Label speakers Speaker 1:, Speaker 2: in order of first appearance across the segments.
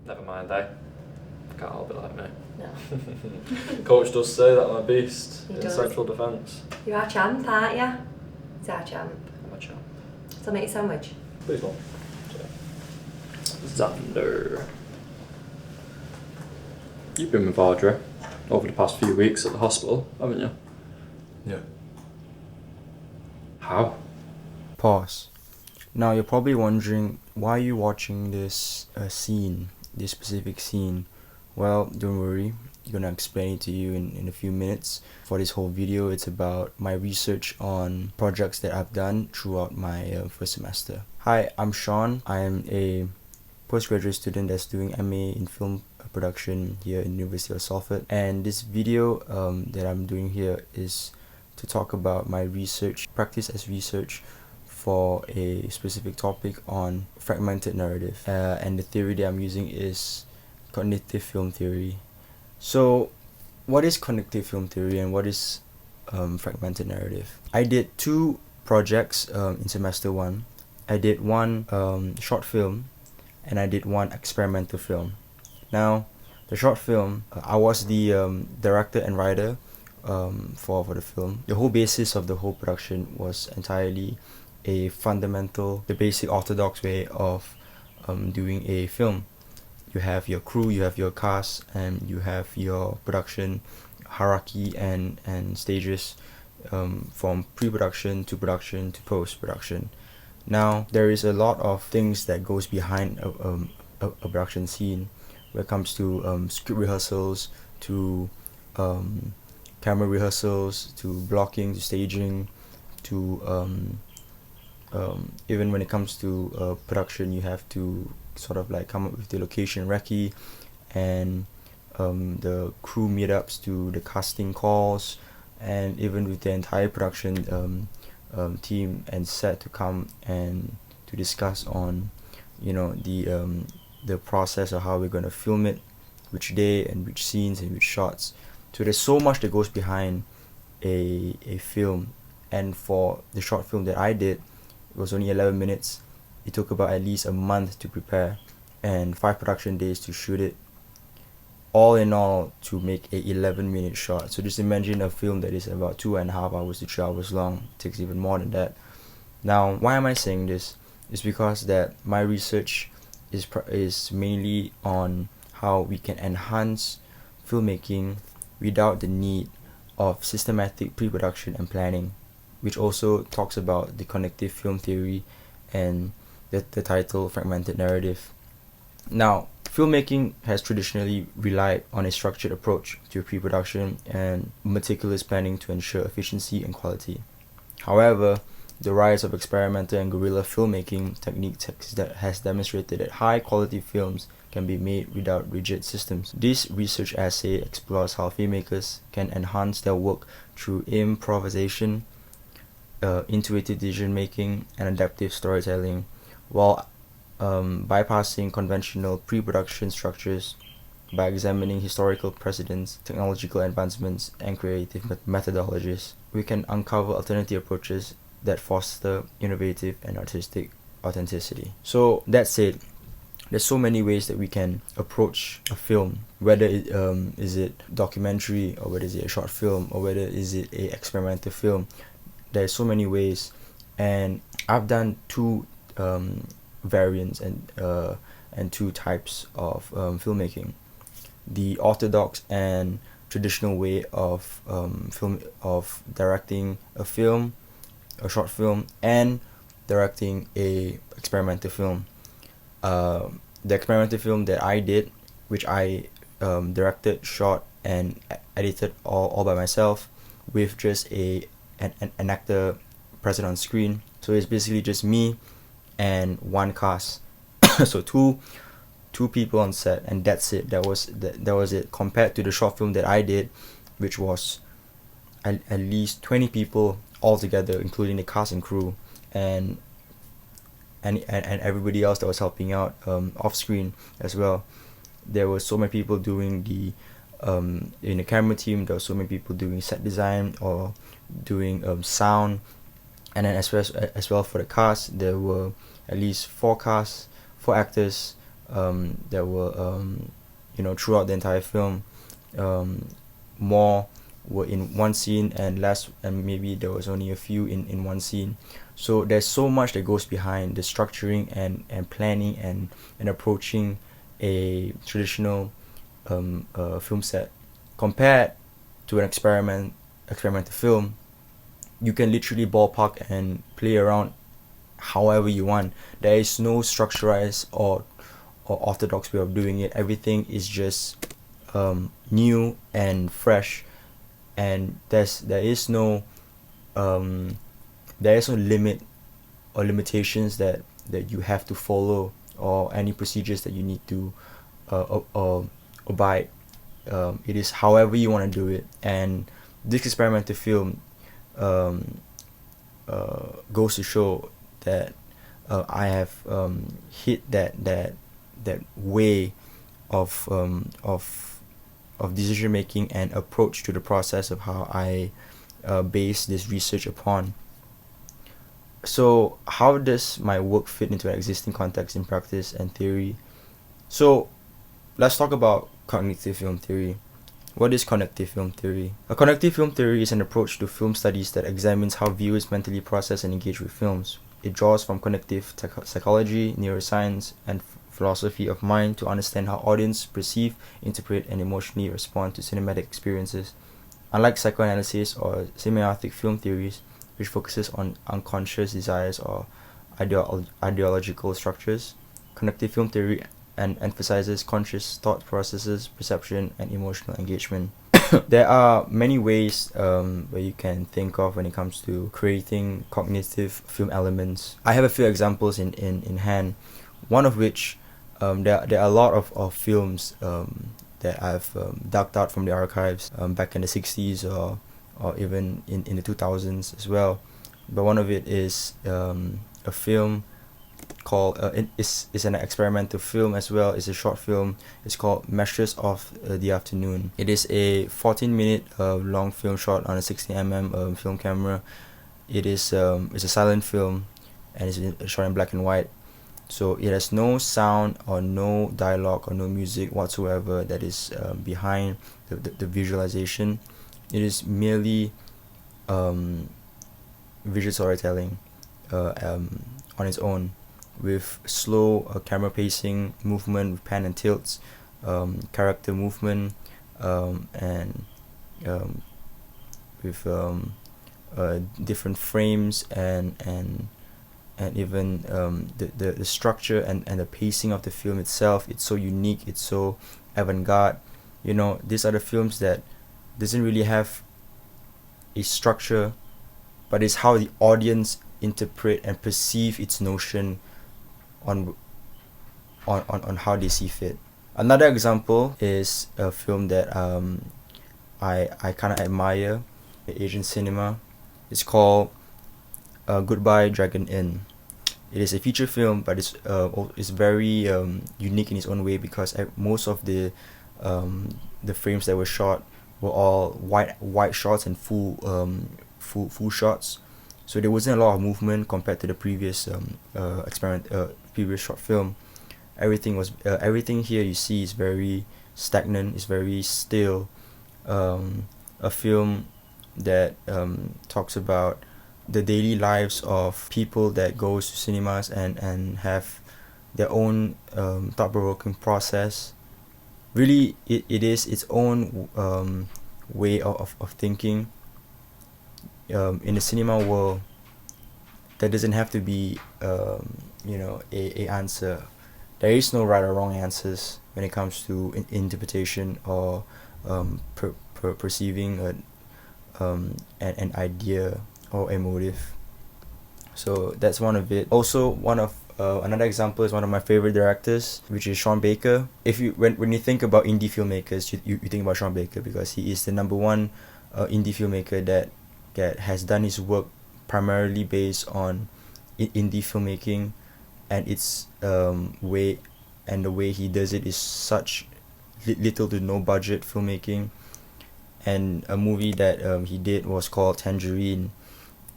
Speaker 1: Never mind, eh? Can't all be like me.
Speaker 2: No.
Speaker 1: Coach does say that I'm a beast
Speaker 2: He
Speaker 1: in
Speaker 2: does.
Speaker 1: central defence.
Speaker 2: You're our champ, aren't you? He's our champ.
Speaker 1: I'm a champ.
Speaker 2: So make a sandwich.
Speaker 1: Please don't. Xander. You've been with Audrey over the past few weeks at the hospital, haven't you?
Speaker 3: Yeah.
Speaker 1: How?
Speaker 3: Pause. Now you're probably wondering why you're watching this scene, this specific scene. Well, don't worry, I'm gonna explain it to you in a few minutes. For this whole video, it's about my research on projects that I've done throughout my first semester. Hi, I'm Sean. I am a postgraduate student that's doing MA in film production here in University of Salford, and this video that I'm doing here is to talk about my research, practice as research for a specific topic on fragmented narrative, and the theory that I'm using is cognitive film theory. So what is cognitive film theory and what is fragmented narrative? I did two projects in semester 1. I did one short film and I did one experimental film. Now the short film, I was the director and writer for the film. The whole basis of the whole production was entirely a fundamental, the basic orthodox way of doing a film. You have your crew, you have your cast, and you have your production hierarchy and stages from pre-production to production to post-production. Now there is a lot of things that goes behind a production scene when it comes to script rehearsals, to camera rehearsals, to blocking, to staging, to even when it comes to production, you have to sort of like come up with the location recce and the crew meetups, to the casting calls, and even with the entire production team and set to come and to discuss on, you know, the process of how we're going to film it, which day and which scenes and which shots. So there's so much that goes behind a film, and for the short film that I did, it was only 11 minutes. It took about at least a month to prepare and 5 production days to shoot it, all in all, to make a 11-minute shot. So just imagine a film that is about 2.5 hours to 3 hours long. It takes even more than that. Now, why am I saying this? It's because that my research is mainly on how we can enhance filmmaking without the need of systematic pre-production and planning, which also talks about the cognitive film theory and the title fragmented narrative. Now, filmmaking has traditionally relied on a structured approach to pre-production and meticulous planning to ensure efficiency and quality. However, the rise of experimental and guerrilla filmmaking techniques has demonstrated that high-quality films can be made without rigid systems. This research essay explores how filmmakers can enhance their work through improvisation, intuitive decision-making, and adaptive storytelling, while bypassing conventional pre-production structures by examining historical precedents, technological advancements, and creative methodologies. We can uncover alternative approaches that foster innovative and artistic authenticity. So that said, there's so many ways that we can approach a film, whether it is it documentary, or whether is it a short film, or whether is it a experimental film. There's so many ways, and I've done two variants and two types of filmmaking: the orthodox and traditional way of directing a film, a short film, and directing a experimental film. The experimental film that I did, which I directed, shot, and edited all by myself, with just an actor present on screen. So it's basically just me and one cast. So two people on set, and that's it. That was it. Compared to the short film that I did, which was at least 20 people altogether, including the cast and crew, and everybody else that was helping out off screen as well. There were so many people doing the in the camera team. There were so many people doing set design or doing sound, and then as well for the cast, there were at least 4 actors that were throughout the entire film. More were in one scene, and maybe there was only a few in one scene. So there's so much that goes behind the structuring and planning and approaching a traditional film set compared to an experimental film. You can literally ballpark and play around however you want. There is no structurized or orthodox way of doing it. Everything is just new and fresh, and there is no limit or limitations that you have to follow, or any procedures that you need to abide. It is however you want to do it, and this experimental film goes to show that I have hit that way of decision making and approach to the process of how I base this research upon. So how does my work fit into an existing context in practice and theory? So let's talk about cognitive film theory. What is cognitive film theory? A cognitive film theory is an approach to film studies that examines how viewers mentally process and engage with films. It draws from cognitive psychology, neuroscience, and philosophy of mind to understand how audience perceive, interpret, and emotionally respond to cinematic experiences. Unlike psychoanalysis or semiotic film theories, which focuses on unconscious desires or ideological structures, cognitive film theory emphasizes conscious thought processes, perception, and emotional engagement. There are many ways where you can think of when it comes to creating cognitive film elements. I have a few examples in hand, one of which there are a lot of films that I've dug out from the archives back in the 60s or even in the 2000s as well. But one of it is a film called it's an experimental film as well. It's a short film. It's called Meshes of the Afternoon. It is a 14-minute long film shot on a 60mm film camera. It's a silent film, and it's shot in black and white. So it has no sound or no dialogue or no music whatsoever that is behind the visualization. It is merely visual storytelling on its own, with slow camera pacing, movement with pan and tilts, character movement, and with different frames and even the structure and the pacing of the film itself. It's so unique, it's so avant-garde. These are the films that doesn't really have a structure, but it's how the audience interpret and perceive its notion on how they see fit. Another example is a film that I kind of admire, Asian cinema. It's called Goodbye Dragon Inn. It is a feature film, but it's very unique in its own way, because most of the frames that were shot were all wide shots and full shots. So there wasn't a lot of movement compared to the previous previous short film. Everything here you see is very stagnant. It's very still. A film that talks about the daily lives of people that goes to cinemas and have their own thought-provoking process. Really, it is its own way of thinking. In the cinema world, there doesn't have to be a answer. There is no right or wrong answers when it comes to interpretation or perceiving an idea or a motive. So that's one of it. Also, another example is one of my favorite directors, which is Sean Baker. When you think about indie filmmakers, you think about Sean Baker, because he is the number one indie filmmaker that has done his work primarily based on indie filmmaking, and its way, and the way he does it is such little to no budget filmmaking. And a movie that he did was called Tangerine.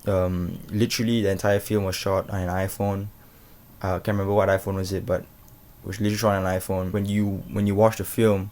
Speaker 3: Literally the entire film was shot on an iPhone. I can't remember what iPhone was it, but was literally shot on an iPhone. When you watch the film,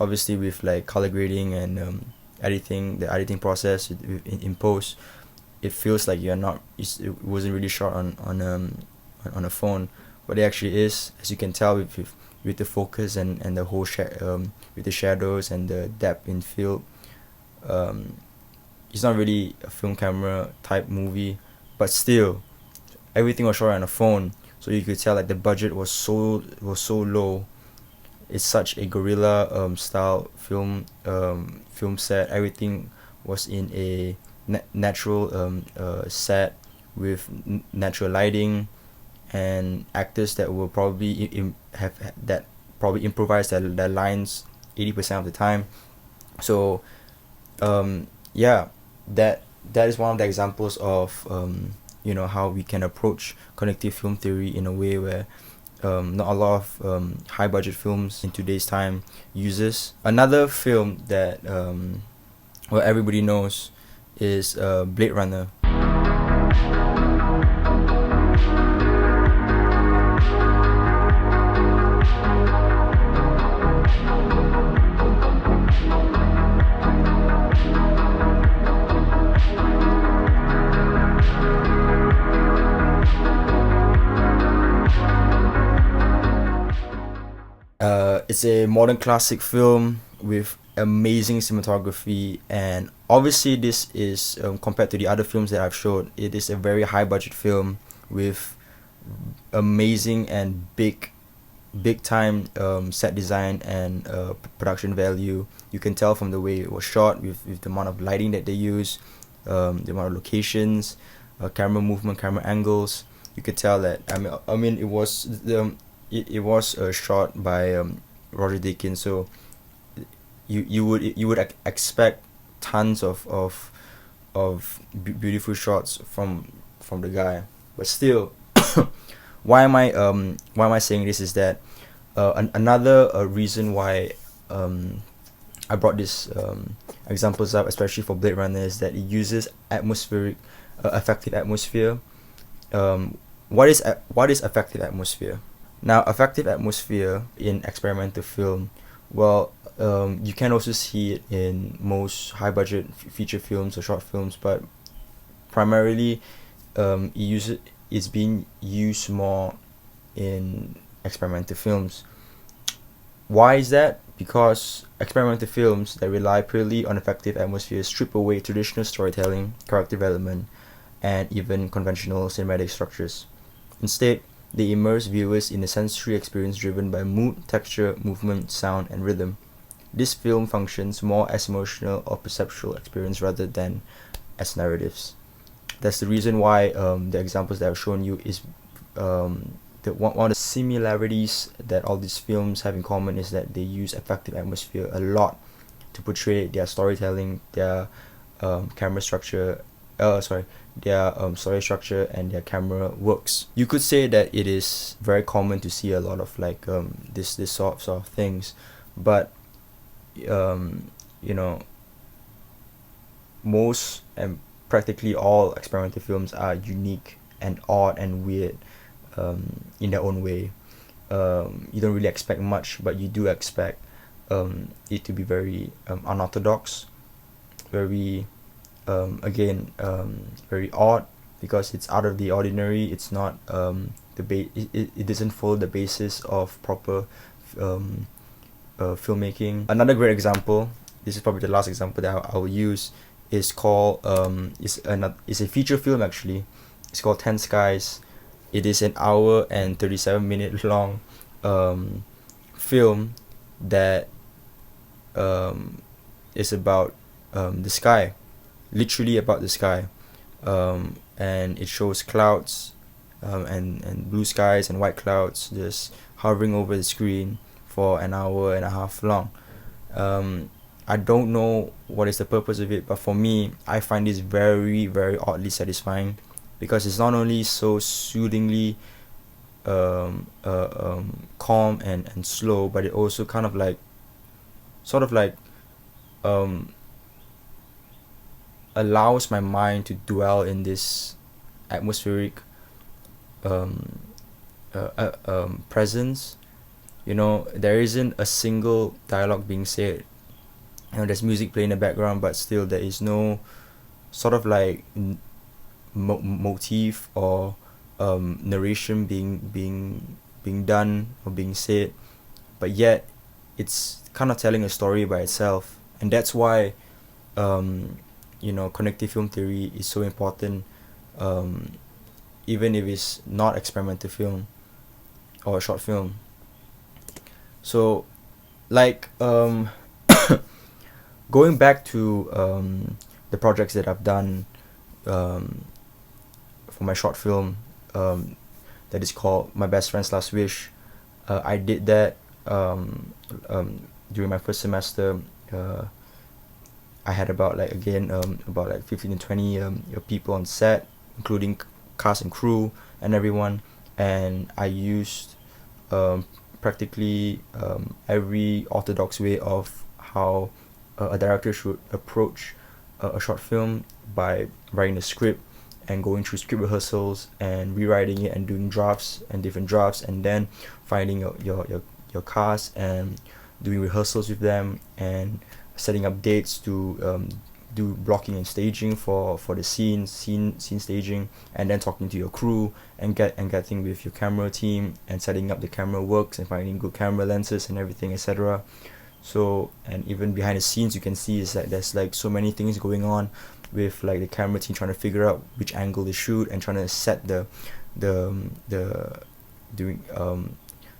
Speaker 3: obviously with like color grading and editing, the editing process in post, it feels like it wasn't really shot on a phone, but it actually is, as you can tell with the focus and the whole with the shadows and the depth in field. It's not really a film camera type movie, but still everything was shot on a phone, so you could tell like the budget was so low. It's such a guerrilla style film set. Everything was in a natural set with natural lighting, and actors that will probably probably improvise their lines 80% of the time. So yeah, that is one of the examples of how we can approach cognitive film theory in a way where not a lot of high budget films in today's time uses. Another film that everybody knows is Blade Runner. It's a modern classic film with amazing cinematography, and obviously this is compared to the other films that I've showed, it is a very high budget film with amazing and big time set design and production value. You can tell from the way it was shot, with the amount of lighting that they use, the amount of locations, camera movement, camera angles. You could tell that I mean it was shot by Roger Deakins, so you would expect tons of beautiful shots from the guy. But still, why am I saying this is that another reason why I brought this examples up, especially for Blade Runner, is that it uses affective atmosphere. What is affective atmosphere? Now, affective atmosphere in experimental film, well, you can also see it in most high budget feature films or short films, but primarily it's being used more in experimental films. Why is that? Because experimental films that rely purely on affective atmosphere strip away traditional storytelling, character development, and even conventional cinematic structures. Instead, they immerse viewers in a sensory experience driven by mood, texture, movement, sound, and rhythm. This film functions more as emotional or perceptual experience rather than as narratives. That's the reason why the examples that I've shown you is one of the similarities that all these films have in common is that they use affective atmosphere a lot to portray their storytelling, their camera structure, their story structure and their camera works. You could say that it is very common to see a lot of like this sort of things, but most and practically all experimental films are unique and odd and weird in their own way. You don't really expect much, but you do expect it to be very unorthodox, very very odd, because it's out of the ordinary. It's not it doesn't follow the basis of proper filmmaking. Another great example, this is probably the last example that I will use, is called it's a feature film actually. It's called 10 Skies. It is an hour and 37-minute long film that is about the sky, literally about the sky, and it shows clouds and blue skies and white clouds just hovering over the screen for an hour and a half long. I don't know what is the purpose of it, but for me, I find this very, very oddly satisfying, because it's not only so soothingly calm and slow, but it also kind of like allows my mind to dwell in this atmospheric presence there isn't a single dialogue being said. There's music playing in the background, but still there is no sort of like motif or narration being done or being said, but yet it's kind of telling a story by itself. And that's why connective film theory is so important, even if it's not experimental film or a short film. So like going back to the projects that I've done for my short film that is called My Best Friend's Last Wish. I did that during my first semester. I had about 15 to 20 people on set, including cast and crew and everyone, and I used practically every orthodox way of how a director should approach a short film, by writing a script and going through script rehearsals and rewriting it and doing drafts and different drafts, and then finding your cast and doing rehearsals with them and setting up dates to do blocking and staging for the scene staging, and then talking to your crew and getting with your camera team and setting up the camera works and finding good camera lenses and everything, etc. So, and even behind the scenes you can see is that there's like so many things going on with like the camera team trying to figure out which angle to shoot and trying to set trying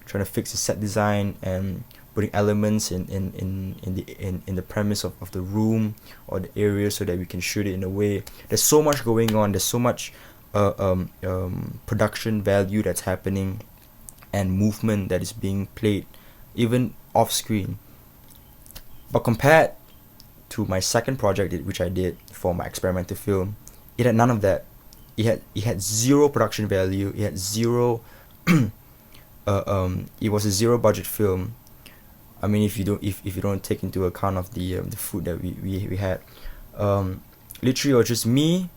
Speaker 3: to fix the set design and putting elements in the premise of the room or the area so that we can shoot it in a way. There's so much going on, there's so much production value that's happening and movement that is being played even off screen. But compared to my second project which I did for my experimental film, it had none of that. It had zero production value. It had zero it was a zero budget film. I mean, if you don't take into account of the food that we had, literally it was just me,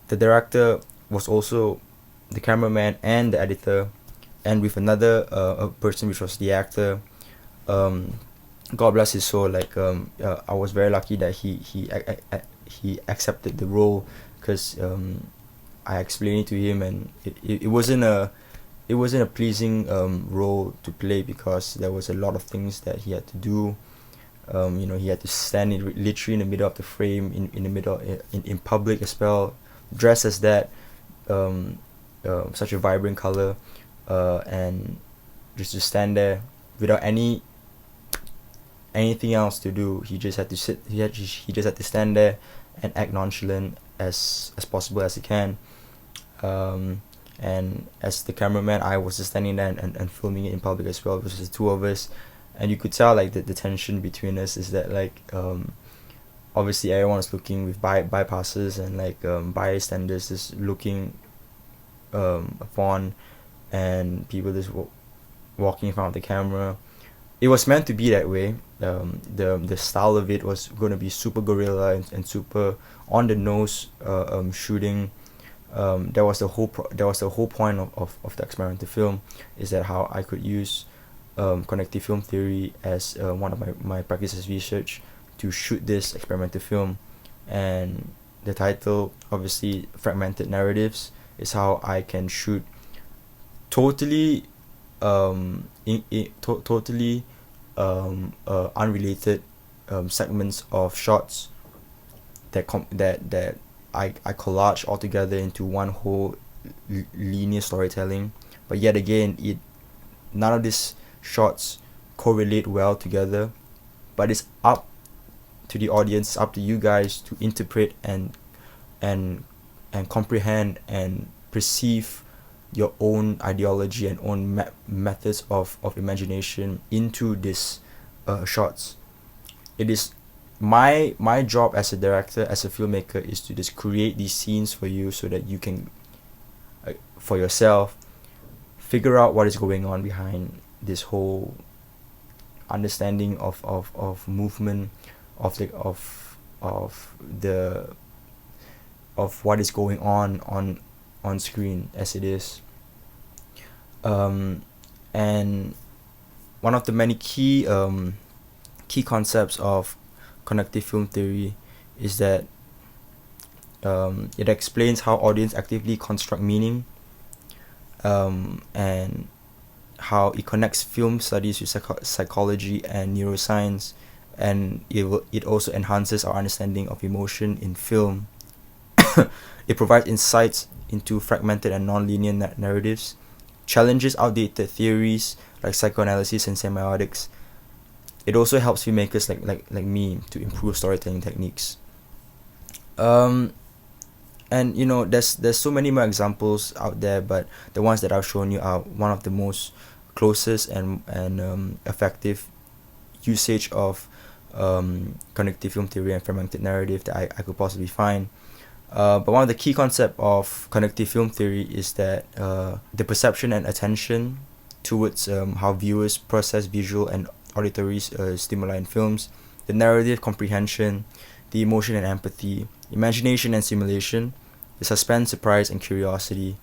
Speaker 3: the director was also the cameraman and the editor, and with another person which was the actor. God bless his soul. I was very lucky that he accepted the role, because I explained it to him, and it wasn't a pleasing role to play, because there was a lot of things that he had to do. He had to stand literally in the middle of the frame, in the middle in public as well, dressed as that, such a vibrant color, and just to stand there without anything else to do. He just had to sit. He just had to stand there and act nonchalant as possible as he can. And as the cameraman, I was just standing there and filming it in public as well. It was just the two of us, and you could tell like the tension between us is that obviously everyone was looking with bypasses and bystanders just looking upon, and people just walking in front of the camera. It was meant to be that way. The style of it was going to be super guerrilla and super on the nose shooting. That was the whole point of the experimental film, is that how I could use connective film theory as one of my practices research to shoot this experimental film. And the title, obviously, Fragmented Narratives, is how I can shoot totally unrelated segments of shots that I collage all together into one whole linear storytelling. But yet again, none of these shots correlate well together, but it's up to the audience, up to you guys to interpret and comprehend and perceive your own ideology and own methods of imagination into these shots. It is my job as a director, as a filmmaker, is to just create these scenes for you so that you can for yourself figure out what is going on behind this whole understanding of movement, of what is going on screen as it is. And one of the many key concepts of cognitive film theory is that it explains how audience actively construct meaning, and how it connects film studies with psychology and neuroscience, and it also enhances our understanding of emotion in film. It provides insights into fragmented and non-linear narratives, challenges outdated theories like psychoanalysis and semiotics. It also helps filmmakers like me to improve storytelling techniques. And there's so many more examples out there, but the ones that I've shown you are one of the most closest and effective usage of cognitive film theory and fragmented narrative that I could possibly find. But one of the key concepts of cognitive film theory is that the perception and attention towards how viewers process visual and auditory stimuli in films, the narrative comprehension, the emotion and empathy, imagination and simulation, the suspense, surprise, and curiosity.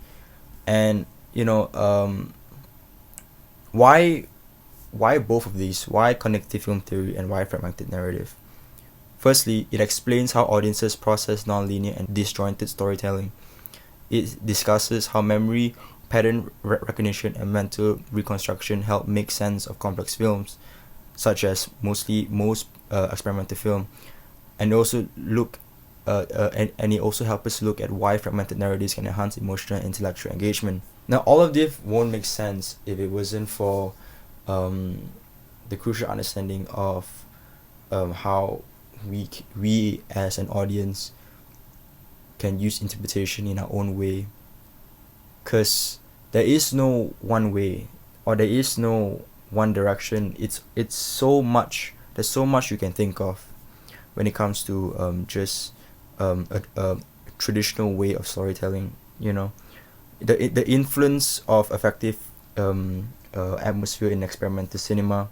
Speaker 3: And why both of these? Why cognitive film theory and why fragmented narrative? Firstly, it explains how audiences process non-linear and disjointed storytelling. It discusses how memory, pattern recognition, and mental reconstruction help make sense of complex films, such as most experimental film, and also and it also helps us look at why fragmented narratives can enhance emotional and intellectual engagement. Now, all of this won't make sense if it wasn't for the crucial understanding of how we as an audience can use interpretation in our own way, because there is no one way, or there is no one direction. It's so much. There's so much you can think of when it comes to just a traditional way of storytelling. The influence of effective atmosphere in experimental cinema.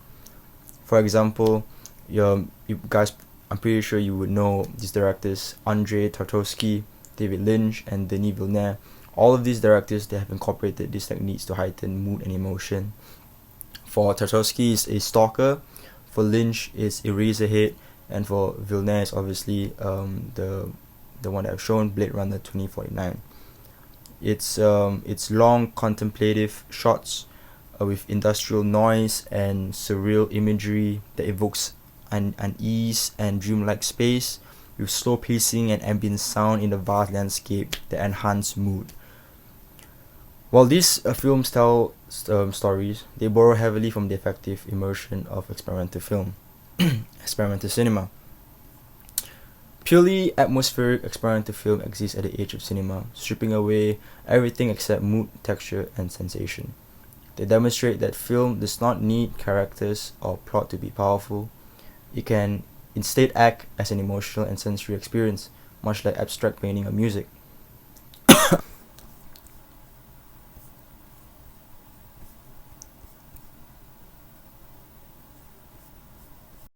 Speaker 3: For example, you guys, I'm pretty sure you would know these directors: Andrei Tarkovsky, David Lynch, and Denis Villeneuve. All of these directors, they have incorporated these techniques to heighten mood and emotion. For Tarkovsky, is a stalker. For Lynch, is Eraserhead, and for Villeneuve, is obviously the one that I've shown, Blade Runner 2049. It's long contemplative shots with industrial noise and surreal imagery that evokes an unease and dreamlike space, with slow pacing and ambient sound in the vast landscape that enhance mood. While these films tell stories, they borrow heavily from the effective immersion of experimental film, experimental cinema. Purely atmospheric experimental film exists at the age of cinema, stripping away everything except mood, texture, and sensation. They demonstrate that film does not need characters or plot to be powerful. It can instead act as an emotional and sensory experience, much like abstract painting or music.